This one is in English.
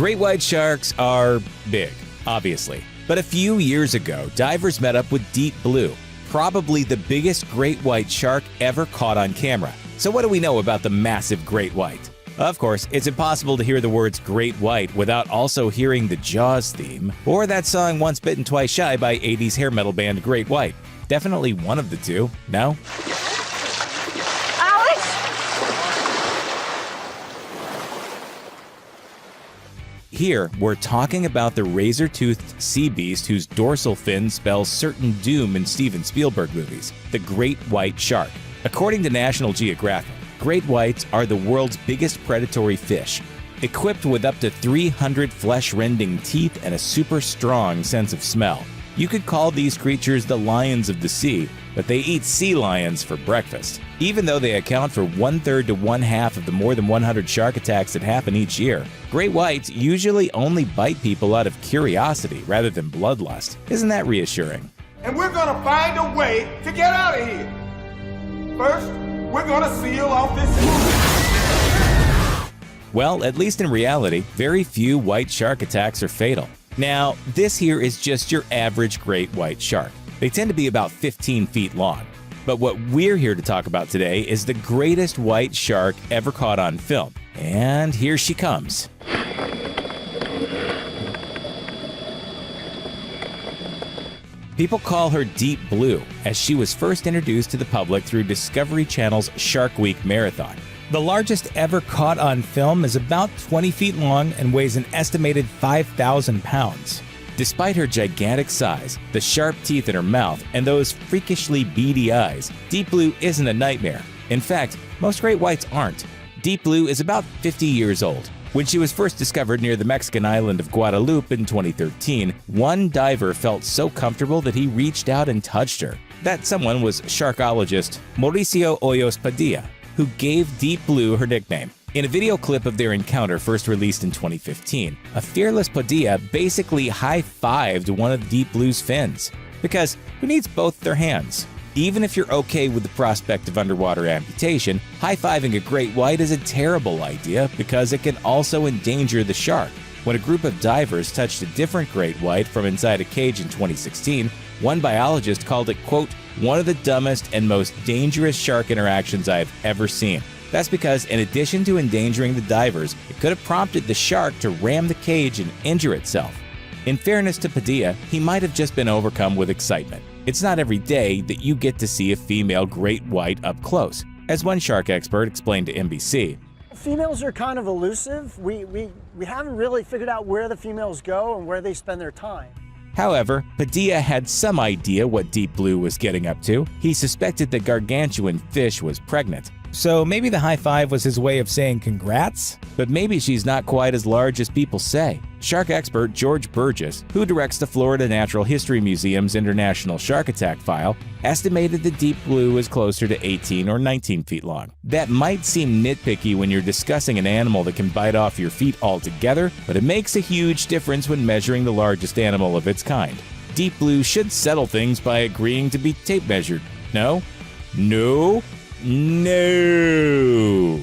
Great white sharks are big, obviously. But a few years ago, divers met up with Deep Blue, probably the biggest great white shark ever caught on camera. So what do we know about the massive great white? Of course, it's impossible to hear the words great white without also hearing the Jaws theme, or that song Once Bitten Twice Shy by 80s hair metal band Great White. Definitely one of the two, no? Here, we're talking about the razor-toothed sea beast whose dorsal fin spells certain doom in Steven Spielberg movies, the great white shark. According to National Geographic, great whites are the world's biggest predatory fish, equipped with up to 300 flesh-rending teeth and a super strong sense of smell. You could call these creatures the lions of the sea, but they eat sea lions for breakfast. Even though they account for 1/3 to 1/2 of the more than 100 shark attacks that happen each year, great whites usually only bite people out of curiosity rather than bloodlust. Isn't that reassuring? And we're gonna find a way to get out of here. First, we're gonna seal off this movie. Well, at least in reality, very few white shark attacks are fatal. Now, this here is just your average great white shark. They tend to be about 15 feet long. But what we're here to talk about today is the greatest white shark ever caught on film. And here she comes. People call her Deep Blue, as she was first introduced to the public through Discovery Channel's Shark Week Marathon. The largest ever caught on film is about 20 feet long and weighs an estimated 5,000 pounds. Despite her gigantic size, the sharp teeth in her mouth, and those freakishly beady eyes, Deep Blue isn't a nightmare. In fact, most great whites aren't. Deep Blue is about 50 years old. When she was first discovered near the Mexican island of Guadalupe in 2013, one diver felt so comfortable that he reached out and touched her. That someone was sharkologist Mauricio Hoyos Padilla, who gave Deep Blue her nickname. In a video clip of their encounter first released in 2015, a fearless Padilla basically high-fived one of Deep Blue's fins. Because who needs both their hands? Even if you're okay with the prospect of underwater amputation, high-fiving a great white is a terrible idea because it can also endanger the shark. When a group of divers touched a different great white from inside a cage in 2016, one biologist called it, quote, one of the dumbest and most dangerous shark interactions I've ever seen. That's because in addition to endangering the divers, it could have prompted the shark to ram the cage and injure itself. In fairness to Padilla, he might have just been overcome with excitement. It's not every day that you get to see a female great white up close. As one shark expert explained to NBC, females are kind of elusive. We haven't really figured out where the females go and where they spend their time. However, Padilla had some idea what Deep Blue was getting up to. He suspected the gargantuan fish was pregnant. So maybe the high five was his way of saying congrats? But maybe she's not quite as large as people say. Shark expert George Burgess, who directs the Florida Natural History Museum's International Shark Attack File, estimated the Deep Blue is closer to 18 or 19 feet long. That might seem nitpicky when you're discussing an animal that can bite off your feet altogether, but it makes a huge difference when measuring the largest animal of its kind. Deep Blue should settle things by agreeing to be tape measured. No? No? No!